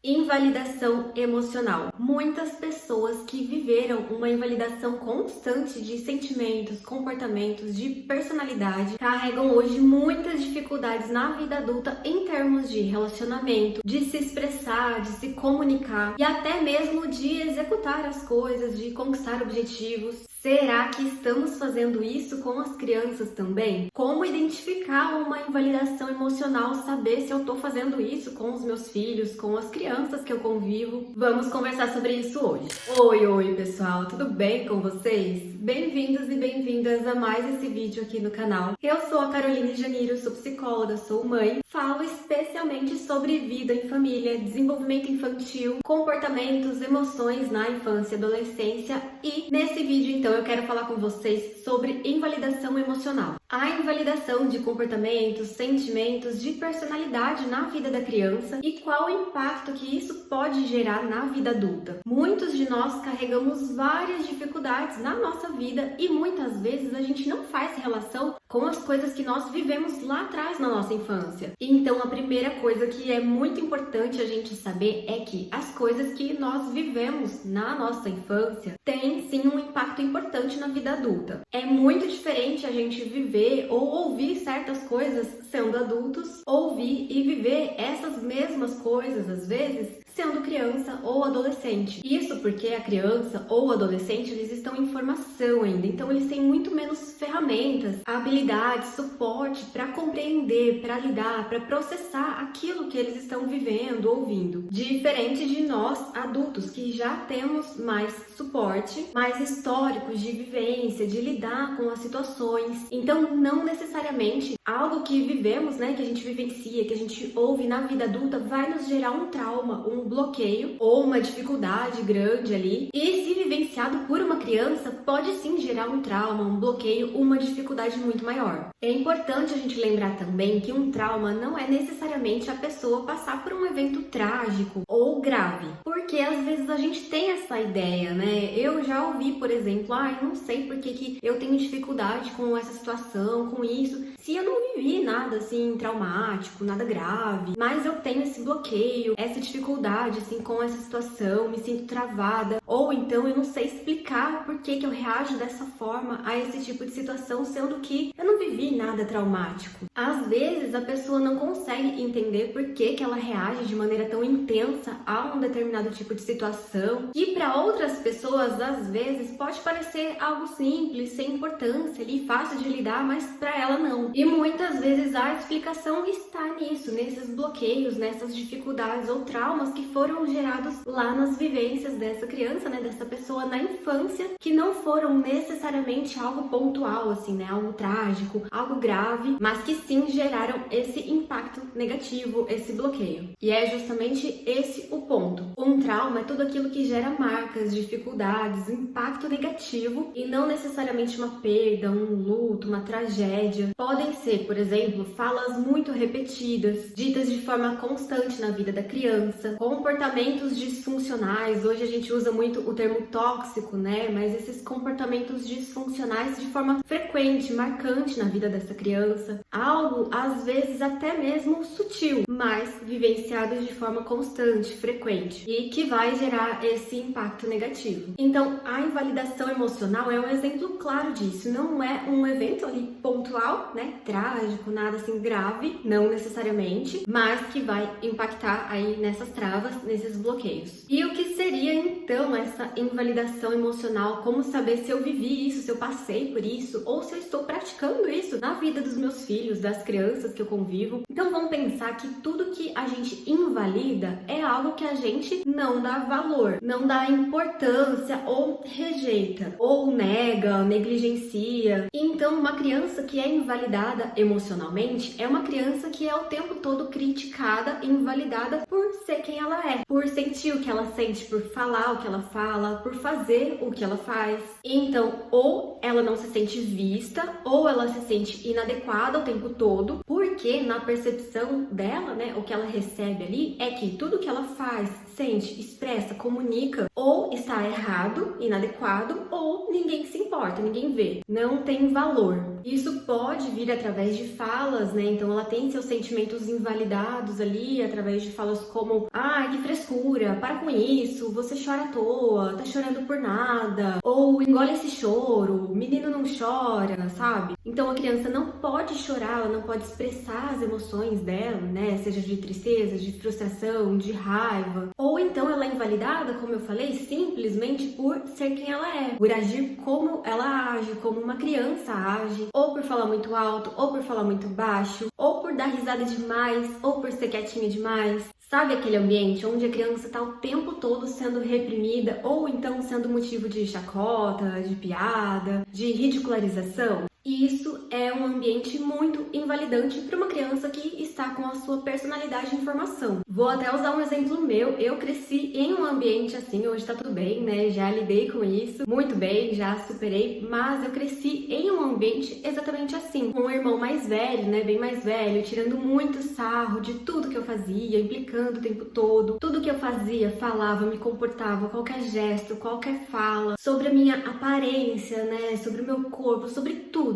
Invalidação emocional. Muitas pessoas que viveram uma invalidação constante de sentimentos, comportamentos, de personalidade, carregam hoje muitas dificuldades na vida adulta em termos de relacionamento, de se expressar, de se comunicar e até mesmo de executar as coisas, de conquistar objetivos. Será que estamos fazendo isso com as crianças também? Como identificar uma invalidação emocional, saber se eu estou fazendo isso com os meus filhos, com as crianças que eu convivo? Vamos conversar sobre isso hoje. Oi pessoal, tudo bem com vocês? Bem-vindos e bem-vindas a mais esse vídeo aqui no canal. Eu sou a Caroline Janeiro, sou psicóloga, sou mãe, falo especialmente sobre vida em família, desenvolvimento infantil, comportamentos, emoções na infância e adolescência e nesse vídeo então eu quero falar com vocês sobre invalidação emocional. A invalidação de comportamentos, sentimentos, de personalidade na vida da criança e qual o impacto que isso pode gerar na vida adulta. Muitos de nós carregamos várias dificuldades na nossa vida e muitas vezes a gente não faz relação com as coisas que nós vivemos lá atrás na nossa infância. Então a primeira coisa que é muito importante a gente saber é que as coisas que nós vivemos na nossa infância têm sim um impacto importante na vida adulta. É muito diferente a gente viver ou ouvir certas coisas sendo adultos, ouvir e viver essas mesmas coisas às vezes sendo criança ou adolescente. Isso porque a criança ou adolescente, eles estão em formação ainda, então eles têm muito menos ferramentas, habilidades, suporte para compreender, para lidar, para processar aquilo que eles estão vivendo, ouvindo. Diferente de nós, adultos, que já temos mais suporte, mais históricos de vivência, de lidar com as situações. Então, não necessariamente algo que vivemos, né, que a gente vivencia, que a gente ouve na vida adulta, vai nos gerar um trauma, um bloqueio ou uma dificuldade grande ali. E se vivenciado por uma criança, pode sim gerar um trauma, um bloqueio, uma dificuldade muito maior. É importante a gente lembrar também que um trauma não é necessariamente a pessoa passar por um evento trágico ou grave, porque às vezes a gente tem essa ideia, né? Eu já ouvi, por exemplo, eu não sei por que eu tenho dificuldade com essa situação, com isso, se eu não vivi nada assim traumático, nada grave, mas eu tenho esse bloqueio, essa dificuldade assim com essa situação, me sinto travada, ou então eu não sei explicar por que eu reajo dessa forma a esse tipo de situação, sendo que eu não vivi nada traumático. Às vezes a pessoa não consegue entender por que ela reage de maneira tão intensa a um determinado tipo de situação, e para outras pessoas às vezes pode parecer algo simples, sem importância ali, fácil de lidar, mas para ela não. E muitas vezes a explicação está nisso, nesses bloqueios, nessas dificuldades ou traumas que foram gerados lá nas vivências dessa criança, né, dessa pessoa na infância, que não foram necessariamente algo pontual, assim, né, algo trágico, algo grave, mas que sim geraram esse impacto negativo, esse bloqueio. E é justamente esse o ponto. Um trauma é tudo aquilo que gera marcas, dificuldades, impacto negativo e não necessariamente uma perda, um luto, uma tragédia. Podem ser, por exemplo, falas muito repetidas, ditas de forma constante na vida da criança, comportamentos disfuncionais. Hoje a gente usa muito o termo tóxico, né? Mas esses comportamentos disfuncionais de forma frequente, marcante na vida dessa criança. Algo, às vezes, até mesmo sutil, mas vivenciado de forma constante, frequente, e que vai gerar esse impacto negativo. Então, a invalidação emocional é um exemplo claro disso. Não é um evento ali pontual, né? Trágico, nada assim grave, não necessariamente, mas que vai impactar aí nessas travas, nesses bloqueios. E o que seria então essa invalidação emocional? Como saber se eu vivi isso, se eu passei por isso, ou se eu estou praticando isso na vida dos meus filhos, das crianças que eu convivo? Então vamos pensar que tudo que a gente invalida é algo que a gente não dá valor, não dá importância ou rejeita, ou nega, negligencia. Então uma criança que é invalidada emocionalmente é uma criança que é o tempo todo criticada e invalidada por ser quem ela é, por sentir o que ela sente, por falar o que ela fala, por fazer o que ela faz. Então, ou ela não se sente vista, ou ela se sente inadequada o tempo todo, porque na percepção dela, né, o que ela recebe ali é que tudo que ela faz, sente, expressa, comunica, ou está errado, inadequado, ou ninguém se importa, ninguém vê, não tem valor. Isso pode vir através de falas, né? Então ela tem seus sentimentos invalidados ali, através de falas como, que frescura frescura, para com isso, você chora à toa, tá chorando por nada, ou engole esse choro, menino não chora, sabe? Então a criança não pode chorar, ela não pode expressar as emoções dela, né? Seja de tristeza, de frustração, de raiva, ou então ela é invalidada, como eu falei, simplesmente por ser quem ela é, por agir como ela age, como uma criança age, ou por falar muito alto, ou por falar muito baixo, ou por dar risada demais, ou por ser quietinha demais. Sabe aquele ambiente onde a criança está o tempo todo sendo reprimida ou então sendo motivo de chacota, de piada, de ridicularização? E isso é um ambiente muito invalidante para uma criança que está com a sua personalidade em formação. Vou até usar um exemplo meu. Eu cresci em um ambiente assim, hoje tá tudo bem, né? Já lidei com isso muito bem, já superei, mas eu cresci em um ambiente exatamente assim, com um irmão mais velho, né? Bem mais velho, tirando muito sarro de tudo que eu fazia, implicando o tempo todo. Tudo que eu fazia, falava, me comportava, qualquer gesto, qualquer fala, sobre a minha aparência, né? Sobre o meu corpo, sobre tudo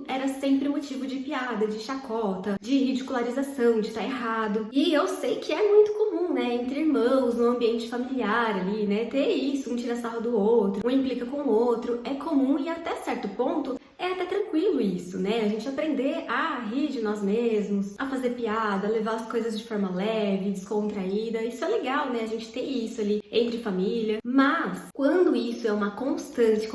era sempre motivo de piada, de chacota, de ridicularização, de estar errado. E eu sei que é muito comum, né, entre irmãos, no ambiente familiar ali, né, ter isso, um tira sarro do outro, um implica com o outro, é comum e até certo ponto é até tranquilo isso, né? A gente aprender a rir de nós mesmos, a fazer piada, a levar as coisas de forma leve, descontraída. Isso é legal, né? A gente ter isso ali entre família. Mas quando isso é uma constante,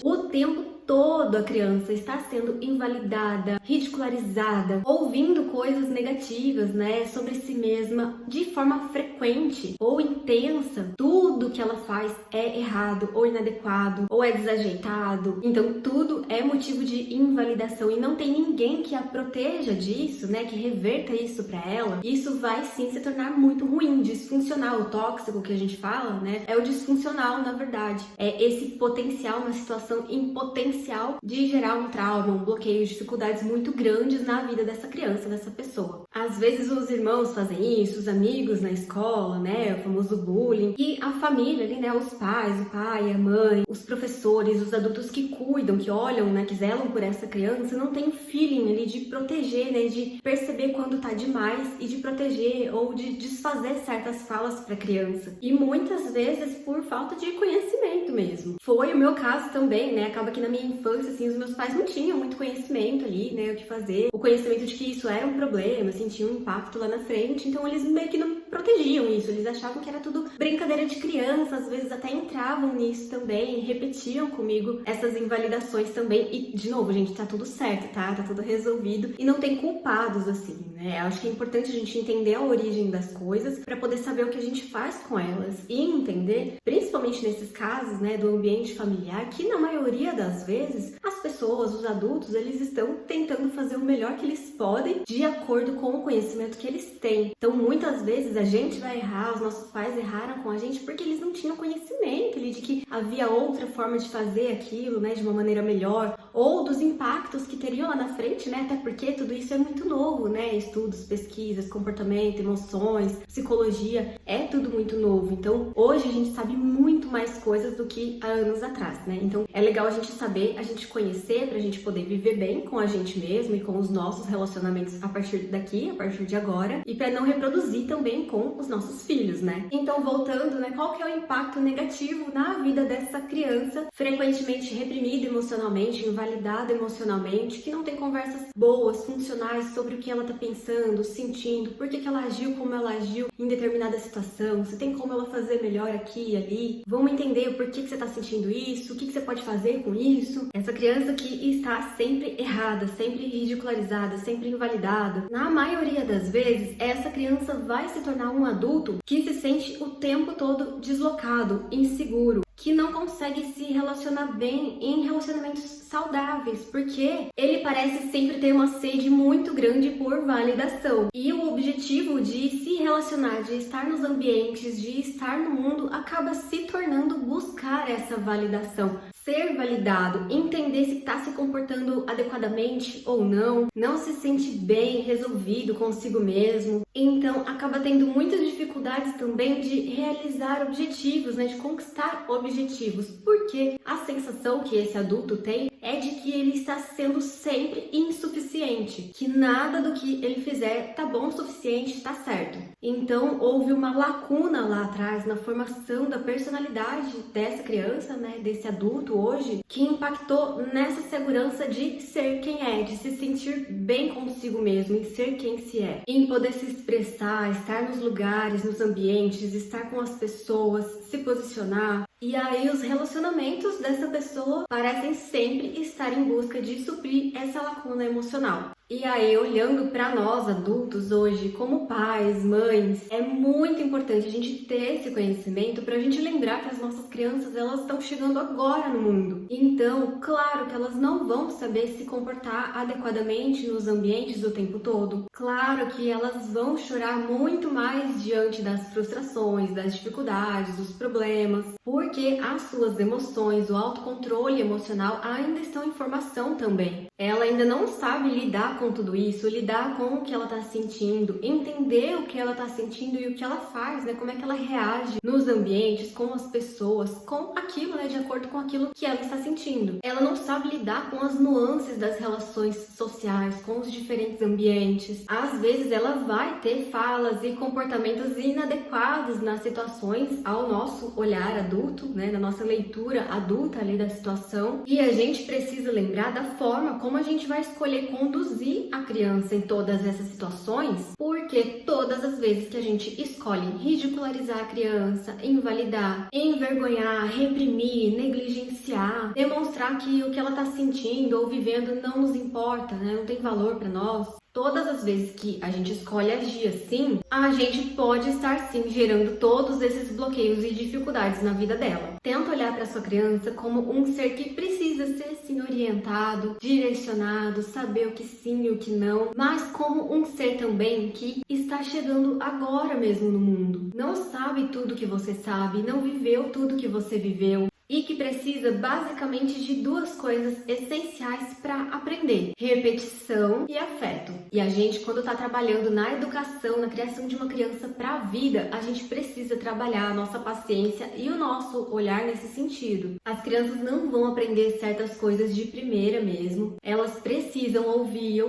o tempo todo a criança está sendo invalidada, ridicularizada, ouvindo coisas negativas, né, sobre si mesma de forma frequente ou intensa, tudo que ela faz é errado ou inadequado ou é desajeitado. Então tudo é motivo de invalidação e não tem ninguém que a proteja disso, né, que reverta isso para ela. Isso vai sim se tornar muito ruim, disfuncional. O tóxico que a gente fala, né, é o disfuncional, na verdade. É esse potencial, uma situação em potencial de gerar um trauma, um bloqueio, dificuldades muito grandes na vida dessa criança, dessa pessoa. Às vezes os irmãos fazem isso, os amigos na escola, né, o famoso bullying, e a família ali, né, os pais, o pai, a mãe, os professores, os adultos que cuidam, que olham, né, que zelam por essa criança, não tem feeling ali de proteger, né, de perceber quando tá demais e de proteger ou de desfazer certas falas para a criança. E muitas vezes por falta de conhecimento mesmo. Foi o meu caso também, né, acaba que na minha infância, assim, os meus pais não tinham muito conhecimento ali, né, o que fazer, o conhecimento de que isso era um problema, assim, tinha um impacto lá na frente, então eles meio que não protegiam isso, eles achavam que era tudo brincadeira de criança, às vezes até entravam nisso também, repetiam comigo essas invalidações também, e de novo, gente, tá tudo certo, tá tudo resolvido, e não tem culpados, assim, né, acho que é importante a gente entender a origem das coisas para poder saber o que a gente faz com elas, e entender, principalmente nesses casos, né, do ambiente familiar, que na maioria das vezes, as pessoas, os adultos, eles estão tentando fazer o melhor que eles podem de acordo com o conhecimento que eles têm. Então, muitas vezes a gente vai errar, os nossos pais erraram com a gente porque eles não tinham conhecimento ali de que havia outra forma de fazer aquilo, né, de uma maneira melhor, ou dos impactos que teriam lá na frente, né, até porque tudo isso é muito novo, né, estudos, pesquisas, comportamento, emoções, psicologia, é tudo muito novo. Então, hoje a gente sabe muito mais coisas do que há anos atrás, né, então é legal a gente saber, a gente conhecer, pra gente poder viver bem com a gente mesmo e com os nossos relacionamentos a partir daqui, a partir de agora, e pra não reproduzir também com os nossos filhos, né? Então, voltando, né, qual que é o impacto negativo na vida dessa criança frequentemente reprimida emocionalmente, invalidada emocionalmente, que não tem conversas boas, funcionais sobre o que ela tá pensando, sentindo, por que ela agiu como ela agiu em determinada situação, se tem como ela fazer melhor aqui e ali, vamos entender o porquê que você tá sentindo isso, o que você pode fazer com isso. Essa criança que está sempre errada, sempre ridicularizada, sempre invalidada, na maioria das vezes, essa criança vai se tornar um adulto que se sente o tempo todo deslocado, inseguro, que não consegue se relacionar bem em relacionamentos saudáveis, porque ele parece sempre ter uma sede muito grande por validação. E o objetivo de se relacionar, de estar nos ambientes, de estar no mundo, acaba se tornando buscar essa validação. Ser validado, entender se está se comportando adequadamente ou não, não se sente bem resolvido consigo mesmo, então acaba tendo muitas dificuldades também de realizar objetivos, né, de conquistar objetivos objetivos, porque a sensação que esse adulto tem é de que ele está sendo sempre insuficiente, que nada do que ele fizer tá bom o suficiente, tá certo. Então houve uma lacuna lá atrás na formação da personalidade dessa criança, né, desse adulto hoje, que impactou nessa segurança de ser quem é, de se sentir bem consigo mesmo, em ser quem se é, em poder se expressar, estar nos lugares, nos ambientes, estar com as pessoas, se posicionar. E aí os relacionamentos dessa pessoa parecem sempre estar em busca de suprir essa lacuna emocional. E aí, olhando para nós adultos hoje, como pais, mães, é muito importante a gente ter esse conhecimento para a gente lembrar que as nossas crianças, elas estão chegando agora no mundo. Então, claro que elas não vão saber se comportar adequadamente nos ambientes o tempo todo. Claro que elas vão chorar muito mais diante das frustrações, das dificuldades, dos problemas, porque as suas emoções, o autocontrole emocional ainda estão em formação também. Ela ainda não sabe lidar com tudo isso, lidar com o que ela está sentindo, entender o que ela está sentindo e o que ela faz, né? Como é que ela reage nos ambientes, com as pessoas, com aquilo, né? De acordo com aquilo que ela está sentindo. Ela não sabe lidar com as nuances das relações sociais, com os diferentes ambientes. Às vezes ela vai ter falas e comportamentos inadequados nas situações ao nosso olhar adulto, né? Na nossa leitura adulta ali da situação. E a gente precisa lembrar da forma como a gente vai escolher conduzir a criança em todas essas situações, porque todas as vezes que a gente escolhe ridicularizar a criança, invalidar, envergonhar, reprimir, negligenciar, demonstrar que o que ela está sentindo ou vivendo não nos importa, né? Não tem valor para nós. Todas as vezes que a gente escolhe agir assim, a gente pode estar sim gerando todos esses bloqueios e dificuldades na vida dela. Tenta olhar para sua criança como um ser que precisa ser sim orientado, direcionado, saber o que sim e o que não, mas como um ser também que está chegando agora mesmo no mundo. Não sabe tudo que você sabe, não viveu tudo que você viveu. E que precisa basicamente de duas coisas essenciais para aprender: repetição e afeto. E a gente, quando está trabalhando na educação, na criação de uma criança para a vida, a gente precisa trabalhar a nossa paciência e o nosso olhar nesse sentido. As crianças não vão aprender certas coisas de primeira mesmo. Elas precisam ouvir,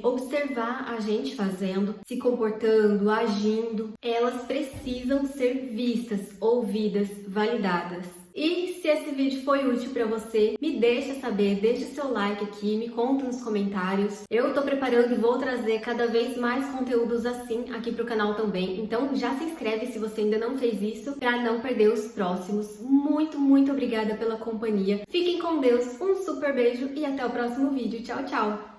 observar a gente fazendo, se comportando, agindo. Elas precisam ser vistas, ouvidas, validadas. E se esse vídeo foi útil para você, me deixa saber, deixa seu like aqui, me conta nos comentários. Eu tô preparando e vou trazer cada vez mais conteúdos assim aqui pro canal também. Então já se inscreve se você ainda não fez isso, para não perder os próximos. Muito obrigada pela companhia. Fiquem com Deus, um super beijo e até o próximo vídeo. Tchau, tchau!